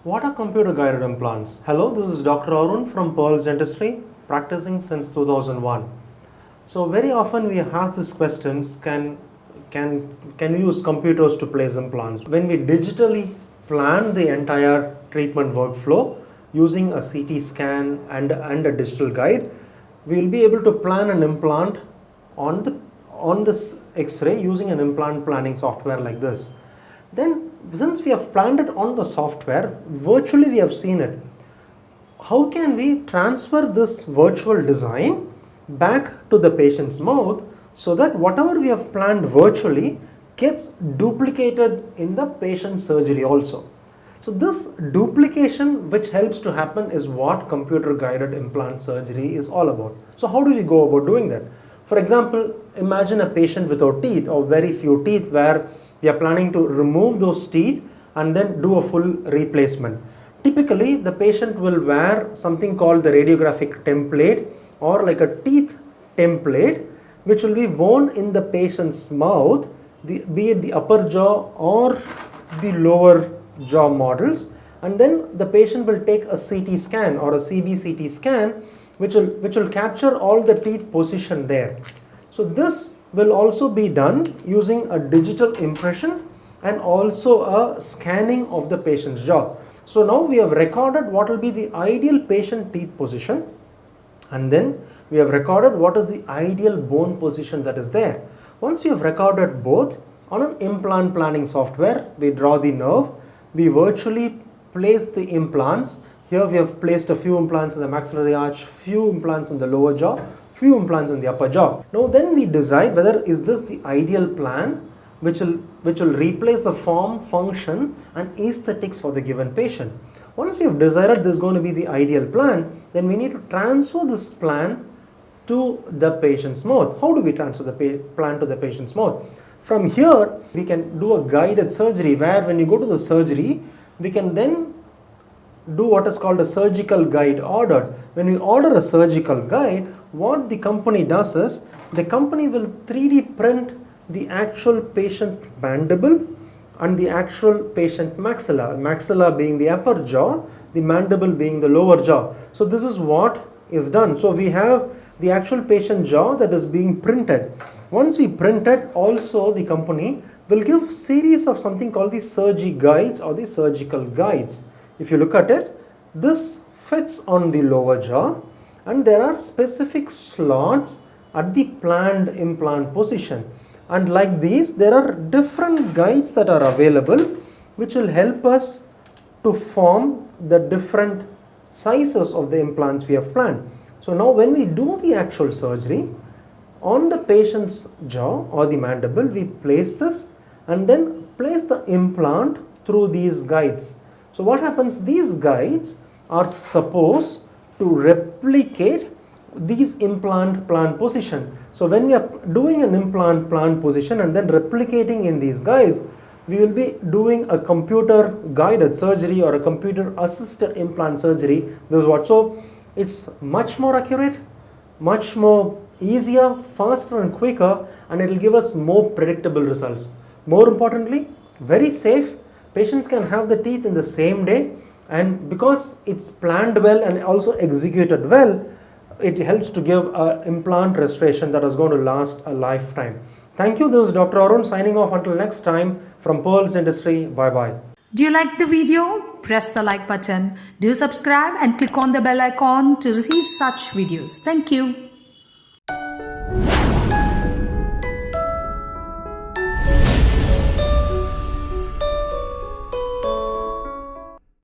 What are computer guided implants? Hello, this is Dr. Arun from Pearls Dentistry, practicing since 2001. So very often we ask these questions, can we use computers to place implants? When we digitally plan the entire treatment workflow using a CT scan and a digital guide, we will be able to plan an implant on this X-ray using an implant planning software like this. Then since we have planned it on the software, virtually we have seen it. How can we transfer this virtual design back to the patient's mouth so that whatever we have planned virtually gets duplicated in the patient's surgery also? So this duplication which helps to happen is what computer guided implant surgery is all about. So how do we go about doing that? For example, imagine a patient without teeth or very few teeth where we are planning to remove those teeth and then do a full replacement. Typically, the patient will wear something called the radiographic template or like a teeth template which will be worn in the patient's mouth, be it the upper jaw or the lower jaw models, and then the patient will take a CT scan or a CBCT scan which will capture all the teeth position there. So this will also be done using a digital impression and also a scanning of the patient's jaw. So now we have recorded what will be the ideal patient teeth position, and then we have recorded what is the ideal bone position that is there. Once you have recorded both, on an implant planning software, we draw the nerve, we virtually place the implants. Here we have placed a few implants in the maxillary arch, few implants in the lower jaw, few implants in the upper jaw. Now then we decide whether is this the ideal plan which will replace the form, function and aesthetics for the given patient. Once we have decided this is going to be the ideal plan, then we need to transfer this plan to the patient's mouth. How do we transfer the plan to the patient's mouth? From here, we can do a guided surgery where when you go to the surgery, we can then do what is called a surgical guide ordered. When we order a surgical guide, what the company does is, the company will 3D print the actual patient mandible and the actual patient maxilla being the upper jaw, the mandible being the lower jaw. So this is what is done. So we have the actual patient jaw that is being printed. Once we print it, also the company will give series of something called the surgery guides or the surgical guides. If you look at it, this fits on the lower jaw and there are specific slots at the planned implant position. And like these, there are different guides that are available which will help us to form the different sizes of the implants we have planned. So now when we do the actual surgery, on the patient's jaw or the mandible, we place this and then place the implant through these guides. So what happens, these guides are supposed to replicate these implant plan position. So when we are doing an implant plan position and then replicating in these guides, we will be doing a computer guided surgery or a computer assisted implant surgery. This is what. So it's much more accurate, much more easier, faster and quicker, and it will give us more predictable results. More importantly, very safe. Patients can have the teeth in the same day, and because it's planned well and also executed well, it helps to give an implant restoration that is going to last a lifetime. Thank you. This is Dr. Arun signing off until next time from Pearls Dentistry. Bye bye. Do you like the video? Press the like button. Do subscribe and click on the bell icon to receive such videos. Thank you.